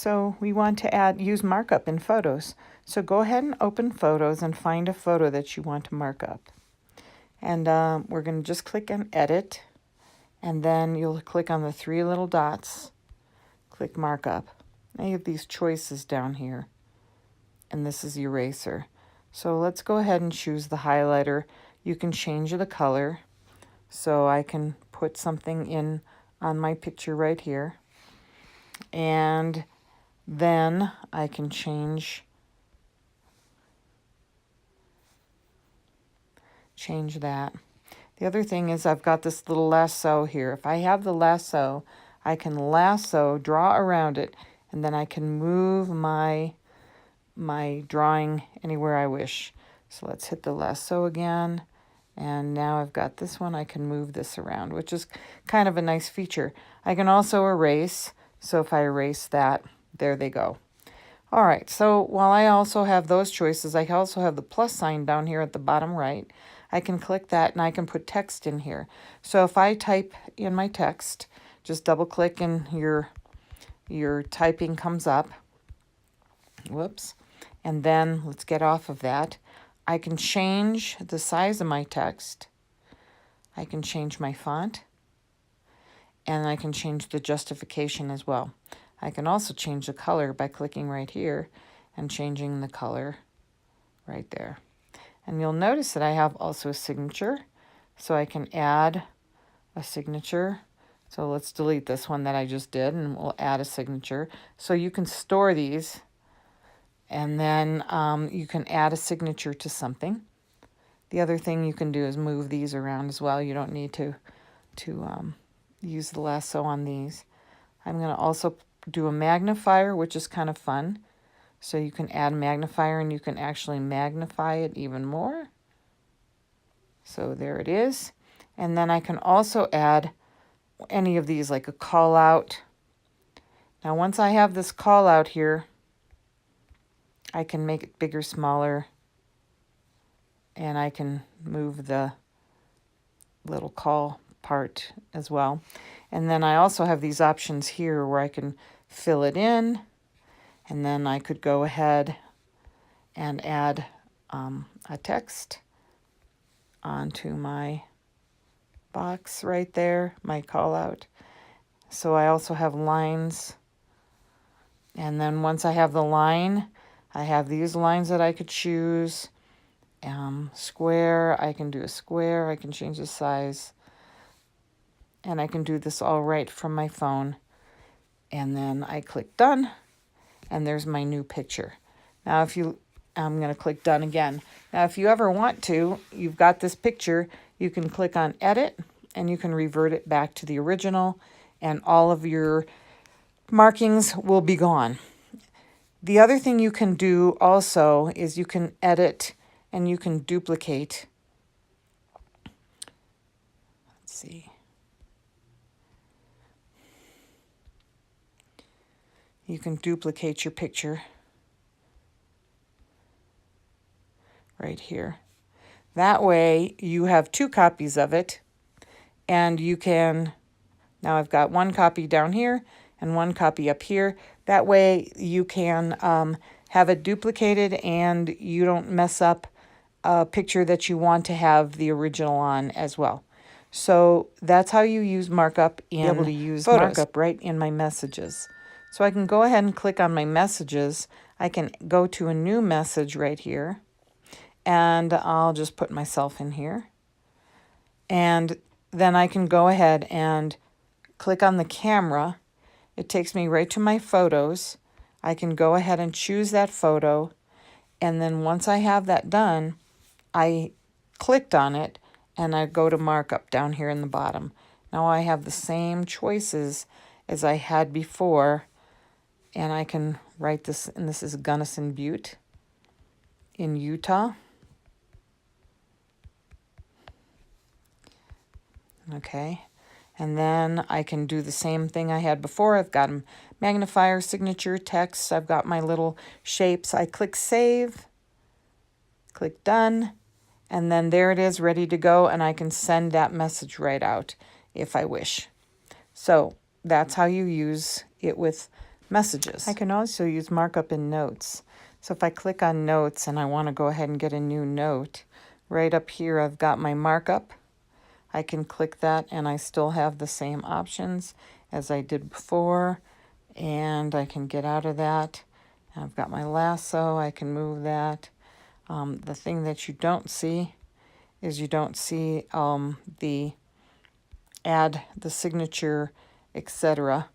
So we want to use markup in photos. So go ahead and open Photos and find a photo that you want to mark up. And we're going to just click on Edit, and then you'll click on the three little dots, click Markup. Now you have these choices down here, and this is Eraser. So let's go ahead and choose the highlighter. You can change the color, so I can put something in on my picture right here, and then I can change that. The other thing is I've got this little lasso here. If I have the lasso, I can lasso, draw around it, and then I can move my drawing anywhere I wish. So let's hit the lasso again, and now I've got this one. I can move this around, which is kind of a nice feature. I can also erase, so if I erase that, there they go. All right, so while I also have those choices, I also have the plus sign down here at the bottom right. I can click that and I can put text in here. So if I type in my text, just double click and your typing comes up. Whoops. And then let's get off of that. I can change the size of my text. I can change my font. And I can change the justification as well. I can also change the color by clicking right here and changing the color right there. And you'll notice that I have also a signature, so I can add a signature. So let's delete this one that I just did, and we'll add a signature. So you can store these, and then you can add a signature to something. The other thing you can do is move these around as well. You don't need to use the lasso on these. I'm going to also do a magnifier, which is kind of fun. So you can add a magnifier and you can actually magnify it even more. So there it is. And then I can also add any of these, like a call out. Now once I have this call out here, I can make it bigger, smaller, and I can move the little call part as well. And then I also have these options here where I can fill it in. And then I could go ahead and add a text onto my box right there, my call out. So I also have lines. And then once I have the line, I have these lines that I could choose. Square, I can do a square. I can change the size. And I can do this all right from my phone. And then I click done. And there's my new picture. Now I'm going to click done again. Now if you ever want to, you've got this picture, you can click on edit and you can revert it back to the original and all of your markings will be gone. The other thing you can do also is you can edit and you can duplicate. Let's see. You can duplicate your picture right here. That way you have two copies of it, and you can, now I've got one copy down here and one copy up here. That way you can have it duplicated and you don't mess up a picture that you want to have the original on as well. So that's how you use markup in able to use photos. Markup right in my messages. So I can go ahead and click on my messages. I can go to a new message right here. And I'll just put myself in here. And then I can go ahead and click on the camera. It takes me right to my photos. I can go ahead and choose that photo. And then once I have that done, I clicked on it and I go to markup down here in the bottom. Now I have the same choices as I had before. And I can write this, and this is Gunnison Butte in Utah. Okay, and then I can do the same thing I had before. I've got a magnifier, signature, text. I've got my little shapes. I click save, click done, and then there it is ready to go, and I can send that message right out if I wish. So that's how you use it with messages. I can also use markup in notes. So if I click on notes and I want to go ahead and get a new note, right up here I've got my markup. I can click that and I still have the same options as I did before, and I can get out of that. I've got my lasso, I can move that. The thing that you don't see is you don't see the add the signature, etc.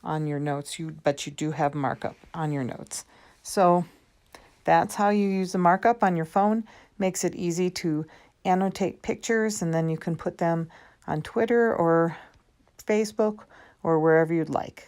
on your notes, but you do have markup on your notes. So that's how you use the markup on your phone. Makes it easy to annotate pictures, and then you can put them on Twitter or Facebook or wherever you'd like.